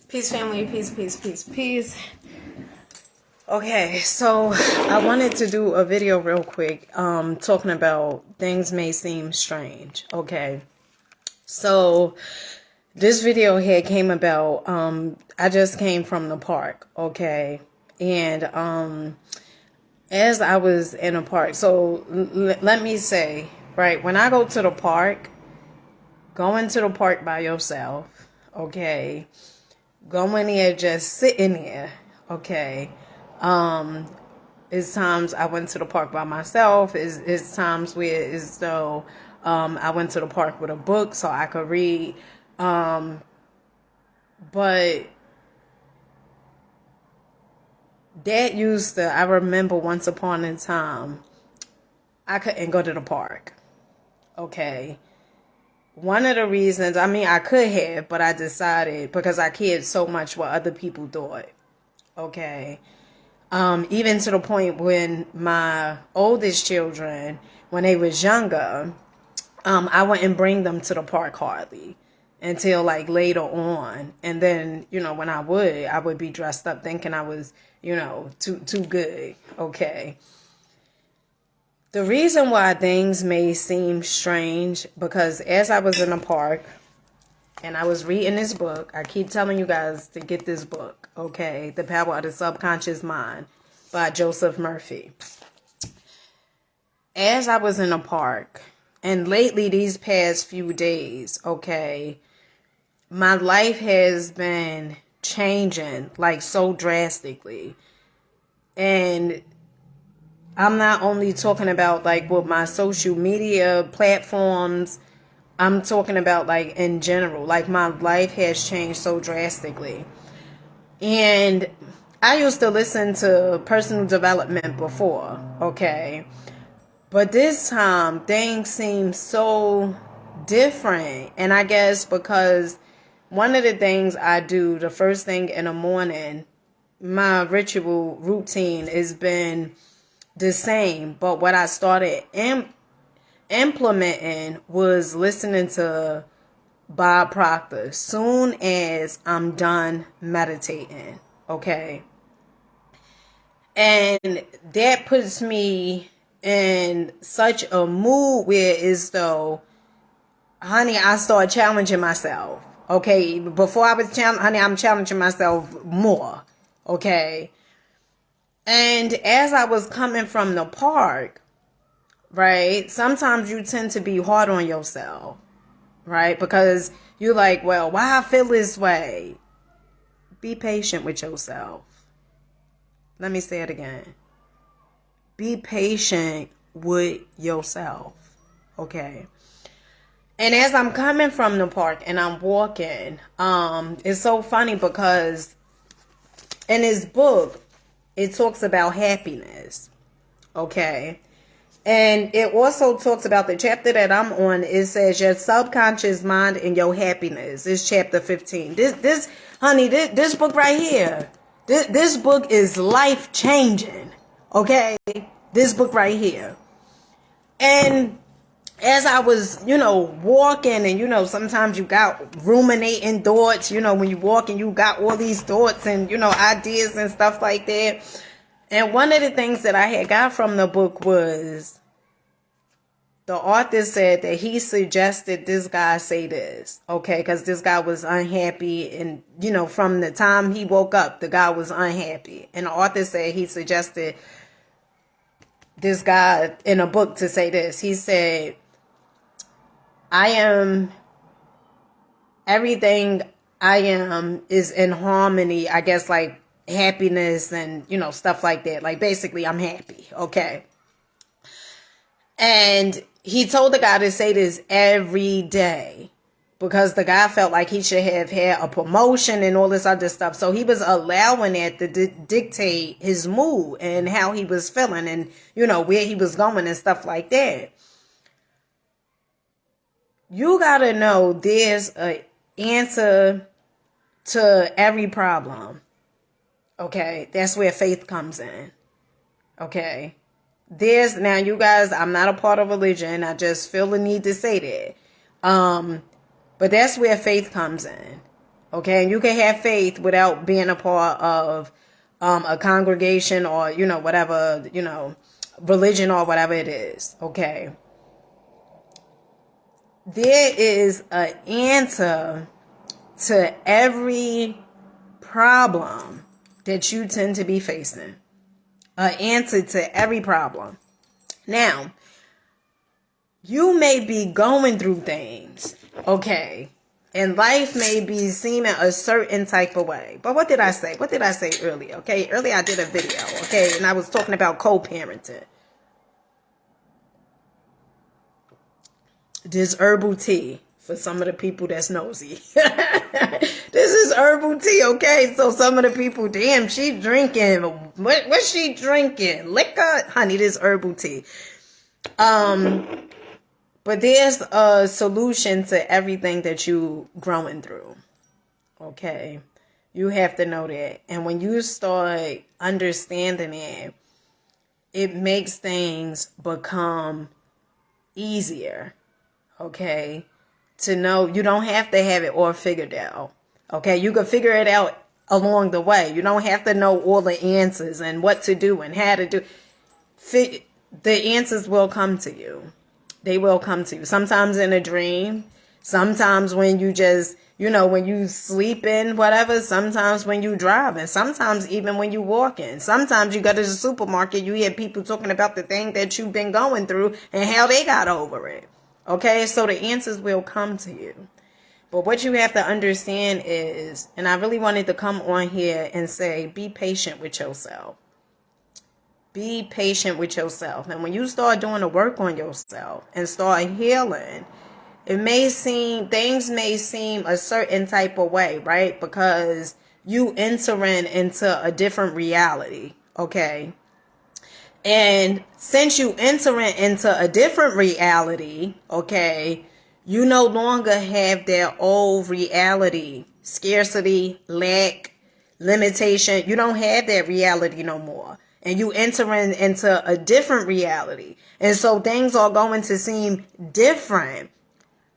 Peace, family. Peace, peace, peace, peace. Okay, so I wanted to do a video real quick, talking about things may seem strange. Okay, so this video here came about. I just came from the park. Okay, and as I was in a park, so let me say, right, when I go to the park, going to the park by yourself, okay, going there just sitting there, okay. It's times I went to the park by myself. It's times where it's though I went to the park with a book so I could read. But that used to, I remember once upon a time, I couldn't go to the park. Okay. One of the reasons, I mean, I could have, but I decided because I cared so much what other people thought. Okay. Even to the point when my oldest children, when they was younger, I wouldn't bring them to the park hardly until like later on. And then, when I would be dressed up thinking I was, too good. Okay. The reason why things may seem strange, because as I was in the park and I was reading this book, I keep telling you guys to get this book, okay? The Power of the Subconscious Mind by Joseph Murphy. As I was in the park, and lately these past few days, okay, my life has been changing like so drastically. And I'm not only talking about like with my social media platforms, I'm talking about like in general, like my life has changed so drastically. And I used to listen to personal development before, okay? But this time things seem so different. And I guess because one of the things I do the first thing in the morning, my ritual routine has been the same. But what I started implementing was listening to Bob Proctor soon as I'm done meditating. Okay. And that puts me in such a mood where as though, honey, I start challenging myself. Okay. Before I was honey, I'm challenging myself more. Okay. And as I was coming from the park, right, sometimes you tend to be hard on yourself, right? Because you're like, well, why I feel this way? Be patient with yourself. Let me say it again. Be patient with yourself. Okay. And as I'm coming from the park and I'm walking, it's so funny because in his book, it talks about happiness. Okay. And it also talks about the chapter that I'm on. It says your subconscious mind and your happiness. It's chapter 15. This book right here. This book is life changing. Okay. This book right here. And as I was, walking and, sometimes you got ruminating thoughts, when you walk and you got all these thoughts and, ideas and stuff like that. And one of the things that I had got from the book was the author said that he suggested this guy say this, okay, because this guy was unhappy. And, from the time he woke up, the guy was unhappy. And the author said he suggested this guy in a book to say this. He said, everything I am is in harmony, I guess, like happiness and, stuff like that. Like, basically, I'm happy. Okay. And he told the guy to say this every day because the guy felt like he should have had a promotion and all this other stuff. So he was allowing it to dictate his mood and how he was feeling and, where he was going and stuff like that. You got to know there's an answer to every problem. Okay. That's where faith comes in. Okay. Now, you guys, I'm not a part of religion. I just feel the need to say that. But that's where faith comes in. Okay, and you can have faith without being a part of a congregation or, whatever, religion or whatever it is. Okay. There is an answer to every problem that you tend to be facing. An answer to every problem. Now, you may be going through things, okay, and life may be seeming a certain type of way. But what did I say? What did I say earlier? Okay, earlier I did a video, okay, and I was talking about co-parenting. This herbal tea for some of the people that's nosy. This is herbal tea, okay? So some of the people, damn, she drinking. What's she drinking? Liquor? Honey, this herbal tea. But there's a solution to everything that you growing through. Okay? You have to know that. And when you start understanding it, it makes things become easier. Okay? To know you don't have to have it all figured out. Okay? You can figure it out along the way. You don't have to know all the answers and what to do and how to do. The answers will come to you. They will come to you. Sometimes in a dream. Sometimes when you just, when you sleeping, whatever. Sometimes when you driving. Sometimes even when you walking. Sometimes you go to the supermarket, you hear people talking about the thing that you've been going through and how they got over it. Okay, so the answers will come to you. But what you have to understand is, and I really wanted to come on here and say, be patient with yourself. Be patient with yourself. And when you start doing the work on yourself and start healing, things may seem a certain type of way, right? Because you entering into a different reality, okay? And since you entering into a different reality, okay, you no longer have that old reality, scarcity, lack, limitation. You don't have that reality no more. And you entering into a different reality. And so things are going to seem different.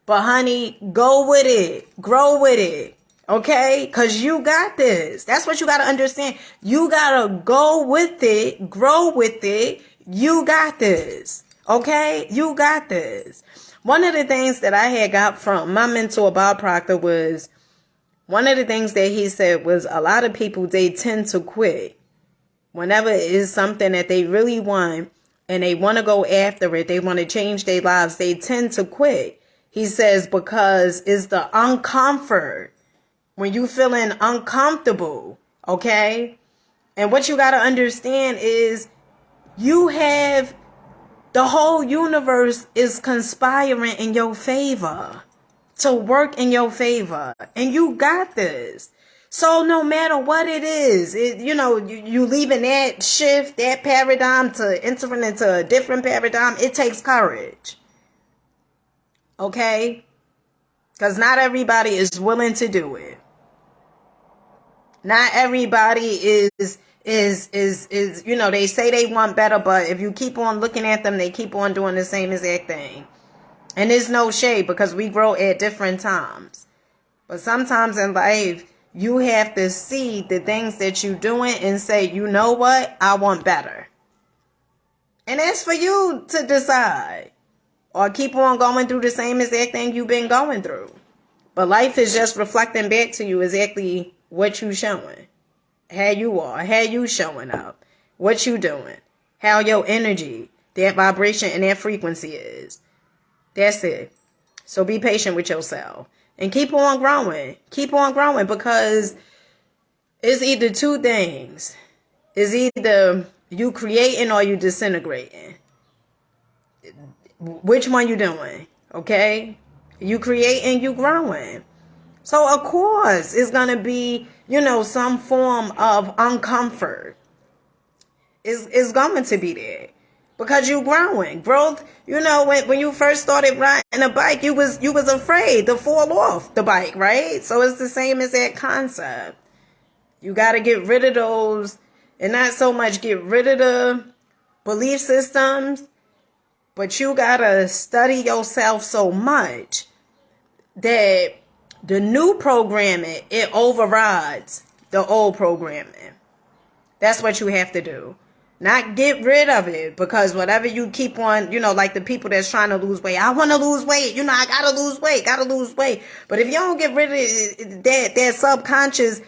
But honey, go with it. Grow with it. Okay? Because you got this. That's what you got to understand. You got to go with it. Grow with it. You got this. Okay? You got this. One of the things that I had got from my mentor, Bob Proctor, was one of the things that he said was a lot of people, they tend to quit. Whenever it is something that they really want and they want to go after it, they want to change their lives, they tend to quit. He says because it's the uncomfort. When you feeling uncomfortable, okay? And what you got to understand is you have the whole universe is conspiring in your favor to work in your favor. And you got this. So no matter what it is, you leaving that shift, that paradigm to entering into a different paradigm, it takes courage. Okay? Because not everybody is willing to do it. Not everybody is, they say they want better, but if you keep on looking at them, they keep on doing the same exact thing. And there's no shade because we grow at different times. But sometimes in life, you have to see the things that you're doing and say, you know what? I want better. And that's for you to decide. Or keep on going through the same exact thing you've been going through. But life is just reflecting back to you exactly what you showing. How you are. How you showing up. What you doing. How your energy, that vibration and that frequency is. That's it. So be patient with yourself. And keep on growing. Keep on growing because it's either two things. It's either you creating or you disintegrating. Which one you doing? Okay? You creating, you growing. So of course it's going to be, some form of uncomfort. It's going to be there. Because you growing. Growth, when you first started riding a bike, you was afraid to fall off the bike, right? So it's the same as that concept. You got to get rid of those, and not so much get rid of the belief systems, but you got to study yourself so much that The new programming, it overrides the old programming. That's what you have to do. Not get rid of it, because whatever you keep on, like the people that's trying to lose weight. I want to lose weight. I gotta lose weight. But if you don't get rid of it, that subconscious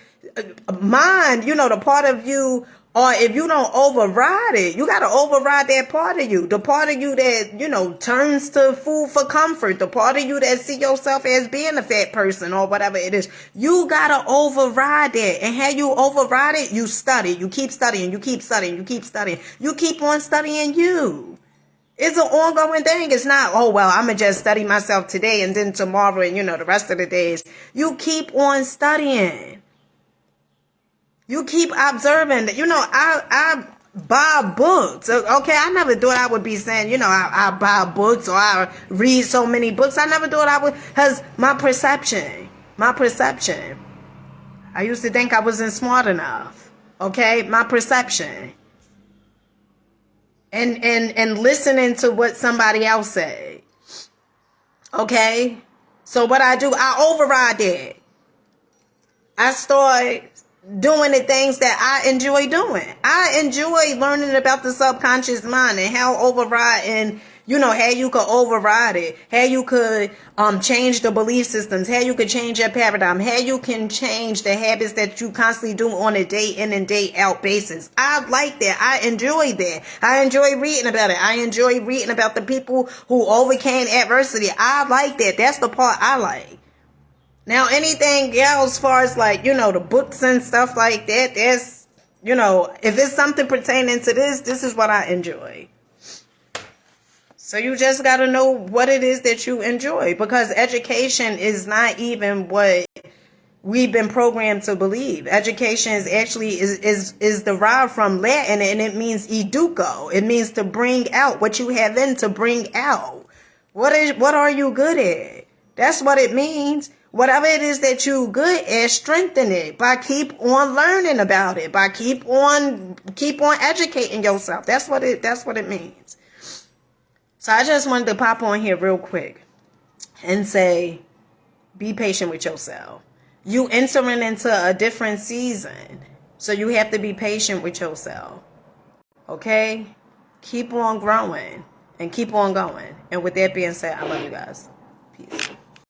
mind, the part of you, or if you don't override it, you got to override that part of you. The part of you that, turns to food for comfort. The part of you that see yourself as being a fat person or whatever it is. You got to override that. And how you override it, you study. You keep studying. You keep studying. You keep studying. You keep on studying you. It's an ongoing thing. It's not, I'm going to just study myself today and then tomorrow and, the rest of the days. You keep on studying. You keep observing. I buy books. Okay, I never thought I would be saying, I buy books or I read so many books. I never thought I would, because my perception. I used to think I wasn't smart enough. Okay, my perception. And listening to what somebody else said. Okay, so what I do, I override that. I start doing the things that I enjoy doing. I enjoy learning about the subconscious mind and how overriding, how you could override it, how you could change the belief systems, how you could change your paradigm, how you can change the habits that you constantly do on a day in and day out basis. I like that. I enjoy that. I enjoy reading about it. I enjoy reading about the people who overcame adversity. I like that. That's the part I like. Now, anything else, as far as the books and stuff like that, there's, if it's something pertaining to this is what I enjoy. So you just got to know what it is that you enjoy, because education is not even what we've been programmed to believe. Education is actually is derived from Latin, and it means educo. It means to bring out what you have in to bring out. What are you good at? That's what it means. Whatever it is that you good at, strengthen it by keep on learning about it, by keep on educating yourself. That's what it means. So I just wanted to pop on here real quick and say, be patient with yourself. You entering into a different season, so you have to be patient with yourself. Okay? Keep on growing and keep on going. And with that being said, I love you guys. Peace.